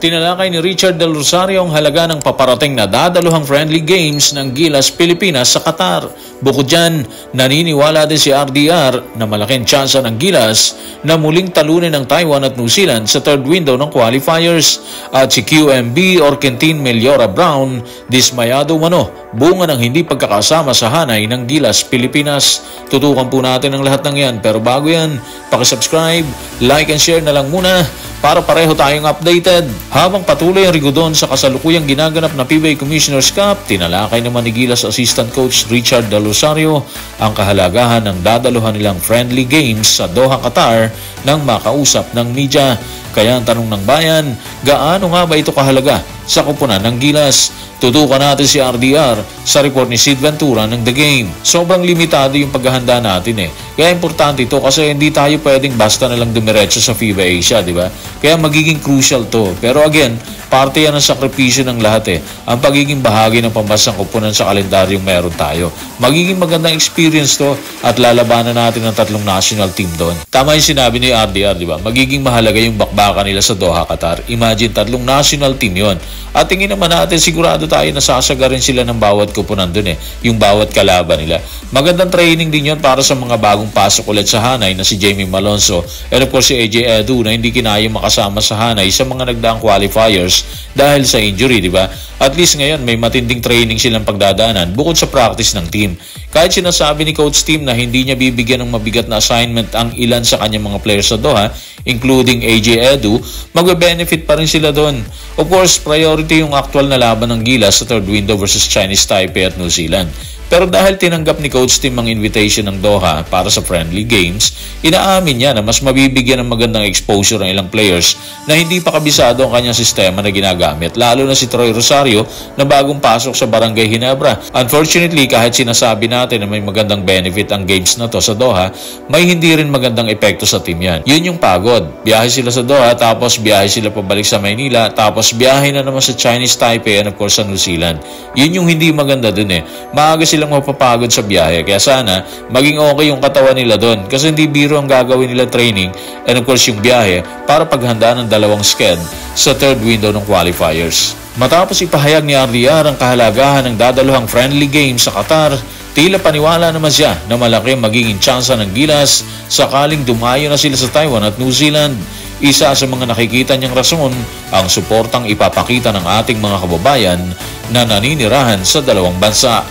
Tinalakay ni Richard Del Rosario ang halaga ng paparating na dadaluhang friendly games ng Gilas Pilipinas sa Qatar. Bukod dyan, naniniwala din si RDR na malaking tsansa ng Gilas na muling talunin ng Taiwan at New Zealand sa third window ng qualifiers. At si QMB or Quintin Meliora Brown, dismayado mano, bunga ng hindi pagkakasama sa hanay ng Gilas Pilipinas. Tutukan po natin ang lahat ng yan, pero bago yan, pakisubscribe, like and share na lang muna para pareho tayong updated. Habang patuloy ang rigudon sa kasalukuyang ginaganap na PBA Commissioner's Cup, tinalakay naman ni Gilas Assistant Coach Richard Del Rosario ang kahalagahan ng dadaluhan nilang friendly games sa Doha, Qatar nang makausap ng media. Kaya ang tanong ng bayan, gaano nga ba ito kahalaga sa kupunan ng Gilas? Tutukan natin si RDR sa report ni Sid Ventura ng The Game. Sobrang limitado yung paghahanda natin Kaya importante ito kasi hindi tayo pwedeng basta na lang dumiretso sa FIBA Asia, di ba? Kaya magiging crucial to. Pero again, parte yan ng sakripisyo ng lahat Ang pagiging bahagi ng pambansang kupunan sa kalendaryong meron tayo. Magiging magandang experience to at lalabanan natin ang tatlong national team doon. Tama yung sinabi ni RDR, di ba? Magiging mahalaga yung bakbakan nila sa Doha, Qatar. Imagine, tatlong national team yon. At tingin naman natin, sigurado tayo na sasagarin sila ng bawat kupunan doon yung bawat kalaban nila. Magandang training din yon para sa mga bagong pasok ulit sa hanay na si Jamie Malonzo and of course si AJ Edu na hindi kinayang makasama sa hanay sa mga nagdaang qualifiers dahil sa injury, di ba? At least ngayon may matinding training silang pagdadaanan bukod sa practice ng team. Kahit sinasabi ni Coach Tim na hindi niya bibigyan ng mabigat na assignment ang ilan sa kanyang mga players sa Doha, including AJ Edu, magbe-benefit pa rin sila doon. Of course, priority yung actual na laban ng Gilas sa third window versus Chinese Taipei at New Zealand. Pero dahil tinanggap ni Coach Tim ang invitation ng Doha para sa friendly games, inaamin niya na mas mabibigyan ng magandang exposure ng ilang players na hindi pa kabisado ang kanyang sistema na ginagamit, lalo na si Troy Rosario na bagong pasok sa Barangay Ginebra. Unfortunately, kahit sinasabi natin na may magandang benefit ang games na to sa Doha, may hindi rin magandang epekto sa team yan. Yun yung pagod. Biyahe sila sa Doha, tapos biyahe sila pabalik sa Maynila, tapos biyahe na naman sa Chinese Taipei and of course sa New Zealand. Yun yung hindi maganda dun Maaga silang mapapagod sa biyahe. Kaya sana maging okay yung katawan nila doon kasi hindi biro ang gagawin nila training and of course yung biyahe para paghanda ng dalawang sked sa third window ng qualifiers. Matapos ipahayag ni RDR ang kahalagahan ng dadaluhang friendly game sa Qatar, tila paniwala naman siya na malaki magiging tsansa ng Gilas sakaling dumayo na sila sa Taiwan at New Zealand. Isa sa mga nakikita niyang rason ang suportang ipapakita ng ating mga kababayan na naninirahan sa dalawang bansa.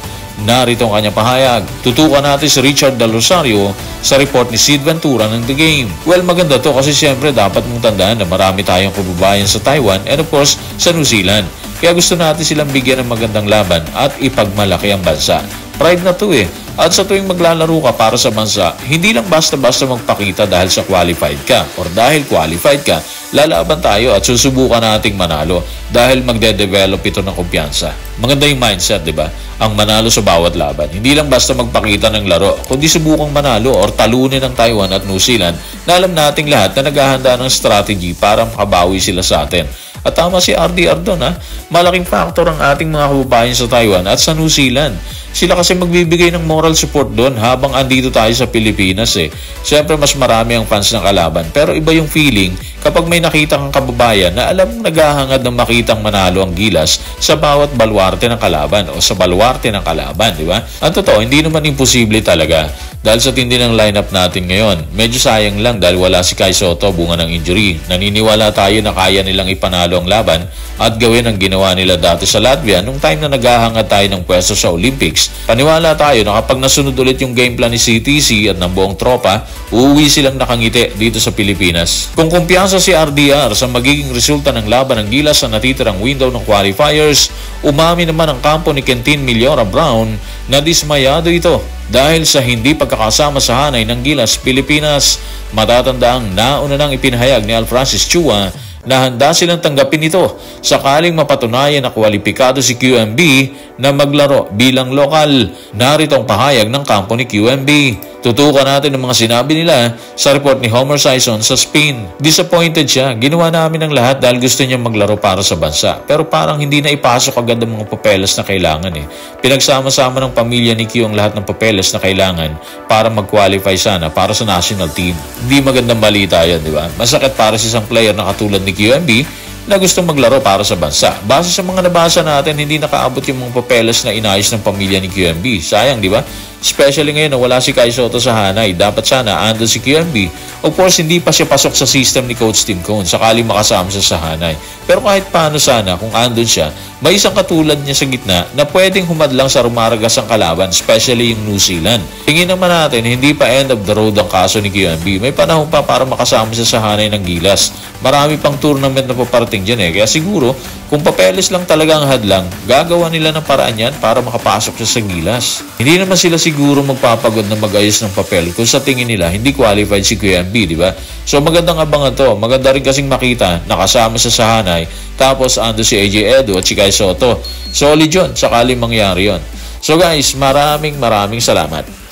Narito ang kanyang pahayag. Tutukan natin si Richard Del Rosario sa report ni Sid Ventura ng The Game. Well, maganda to kasi siyempre dapat mong tandaan na marami tayong kababayan sa Taiwan and of course sa New Zealand. Kaya gusto natin silang bigyan ng magandang laban at ipagmalaki ang bansa. Pride na to At sa tuwing maglalaro ka para sa bansa, hindi lang basta-basta magpakita dahil sa qualified ka or dahil qualified ka, lalaban tayo at susubukan nating manalo dahil magde-develop ito ng kumpiyansa. Maganda yung mindset, di ba? Ang manalo sa bawat laban. Hindi lang basta magpakita ng laro, kundi subukang manalo or talunin ng Taiwan at New Zealand na alam nating lahat na naghahanda ng strategy para makabawi sila sa atin. At tama si RDR doon malaking factor ang ating mga kababayan sa Taiwan at sa New Zealand. Sila kasi magbibigay ng moral support doon habang andito tayo sa Pilipinas Siyempre mas marami ang fans ng kalaban pero iba yung feeling kapag may nakita kang kababayan na alam mong naghahangad ng makitang manalo ang Gilas sa bawat baluarte ng kalaban o sa baluarte ng kalaban, di ba? Ang totoo, hindi naman imposible talaga dahil sa tindi ng lineup natin ngayon. Medyo sayang lang dahil wala si Kai Soto bunga ng injury. Naniniwala tayo na kaya nilang ipanalo ang laban at gawin ang ginawa nila dati sa Latvia nung time na naghahangad tayo ng pwesto sa Olympics. Paniwala tayo na kapag nasunod ulit yung game plan ni CTC at ng buong tropa, uuwi silang nakangiti dito sa Pilipinas. Kung kumpiyansa si RDR sa magiging resulta ng laban ng Gilas sa natitirang window ng qualifiers, umami naman ang kampo ni Quintin Meliora Brown na dismayado ito dahil sa hindi pagkakasama sa hanay ng Gilas Pilipinas. Matatandaang nauna nang ipinahayag ni Al Francis Chua na handa silang tanggapin ito sakaling mapatunayan na kwalipikado si QMB na maglaro bilang lokal. Narito ang pahayag ng kampo ni QMB. Tutukan natin ang mga sinabi nila sa report ni Homer Sison sa Spain. Disappointed siya. Ginawa namin ang lahat dahil gusto niya maglaro para sa bansa. Pero parang hindi na ipasok agad ang mga papeles na kailangan Pinagsama-sama ng pamilya ni Q ang lahat ng papeles na kailangan para mag-qualify sana para sa national team. Hindi magandang balita yan, di ba? Masakit para sa isang player na katulad ni QMB na gustong maglaro para sa bansa. Base sa mga nabasa natin, hindi nakaabot yung mga papeles na inayos ng pamilya ni QMB. Sayang, di ba? Especially ngayon na wala si Kai Sotto sa Hanay. Dapat sana andun si QMB. Of course, hindi pa siya pasok sa system ni Coach Tim Cone sakali makasama siya sa Hanay. Pero kahit paano sana, kung andun siya, may isang katulad niya sa gitna na pwedeng humadlang sa rumaragas ang kalaban, especially yung New Zealand. Tingin naman natin, hindi pa end of the road ang kaso ni QMB. May panahon pa para makasama siya sa Hanay ng Gilas. Marami pang tournament na paparating dyan Kaya siguro, kung papeles lang talaga ang hadlang, gagawa nila ng paraan yan para makapasok siya sa Gilas. Hindi naman sila siguro magpapagod na mag-ayos ng papel kung sa tingin nila hindi qualified si QMB, di ba? So magandang abangan to. Maganda rin kasing makita nakasama siya sa Hanay, tapos ando si AJ Edo at si Kai Sotto. Solid yun, sakali mangyari yun. So guys, maraming salamat.